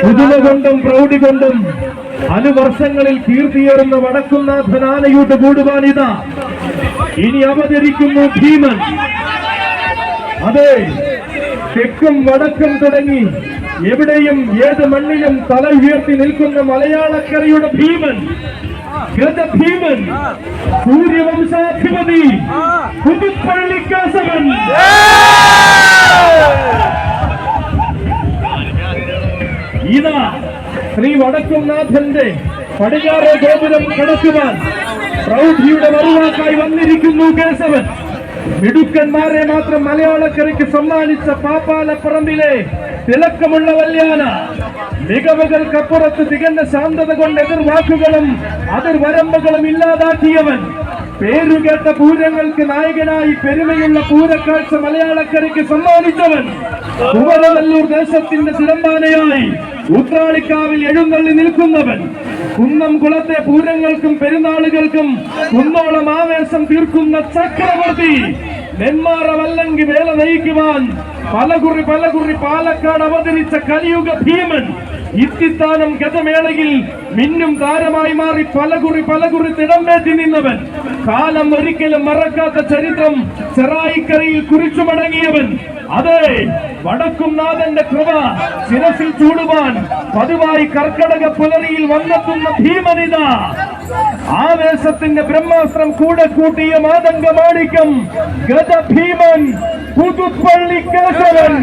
പുതുമ കൊണ്ടും പ്രൗഢി കൊണ്ടും അനുവർഷങ്ങളിൽ കീർത്തിയേറുന്ന വടക്കുംനാഥനാനയൂട്ട് കൂടുവാനിതാ ഇനി അവതരിക്കുന്നു ഭീമൻ. അതെ, തെക്കും വടക്കും തുടങ്ങി എവിടെയും ഏത് മണ്ണിലും തല ഉയർത്തി നിൽക്കുന്ന മലയാളക്കരയുടെ ഭീമൻ, ഗജഭീമൻ, സൂര്യവംശാധിപതി പുതുപ്പള്ളി കേശവൻ. ഇതാ ശ്രീ വടക്കുംനാഥന്റെ പടിഞ്ഞാറേ ഗോപുരം കടക്കുവാൻ പ്രൗഢിയുടെ മറുവാക്കായി വന്നിരിക്കുന്നു കേശവൻ. മിടുക്കന്മാരെ മാത്രം മലയാളക്കരയ്ക്ക് സമ്മാനിച്ച പാപ്പാലപ്പറമ്പിലെ തിളക്കമുള്ള വല്യാന, മികവുകൾക്കപ്പുറത്ത് തികഞ്ഞ ശാന്തത കൊണ്ട് എതിർവാക്കുകളും അതിർവരമ്പുകളും ഇല്ലാതാക്കിയവൻ, പേരുകേട്ട പൂരങ്ങൾക്ക് നായകനായി പെരുമയുള്ള പൂരക്കാഴ്ച മലയാളക്കരയ്ക്ക് സമ്മാനിച്ചവൻ, കുമരനെല്ലൂർ ദേശത്തിന്റെ തിരമ്പാനയായി ഉത്രാളിക്കാവിൽ എഴുന്നള്ളി നിൽക്കുന്നവൻ, കുന്നം കുളത്തെ പൂരങ്ങൾക്കും പെരുന്നാളുകൾക്കും കുന്നോളം ആവേശം തീർക്കുന്ന ചക്രവർത്തി, നെന്മാറ വല്ലങ്കി വേല നയിക്കുവാൻ പലകുറി പാലക്കാട് അവതരിച്ച കലിയുഗ ഭീമൻ, ഇത്തിത്താനം ഗതമേളയിൽ മിന്നും താരമായി മാറി പലകുറി തിടമ്പേറ്റി നിന്നവൻ, കാലം ഒരിക്കലും മറക്കാത്ത ചരിത്രം ചെറായിക്കരയിൽ കുറിച്ചു മടങ്ങിയവൻ. അതെ, വടക്കുംനാഥന്റെ കൃപ ശിരസിൽ ചൂടുവാൻ പതിവായി കർക്കടക പുലരിയിൽ വന്നെത്തുന്ന ഭീമനിത, ആവേശത്തിന്റെ ബ്രഹ്മാസ്ത്രം കൂടെ കൂട്ടിയ മാതംഗ മാണിക്യം, ഗജഭീമൻ, പുതുപ്പള്ളി കേശവൻ.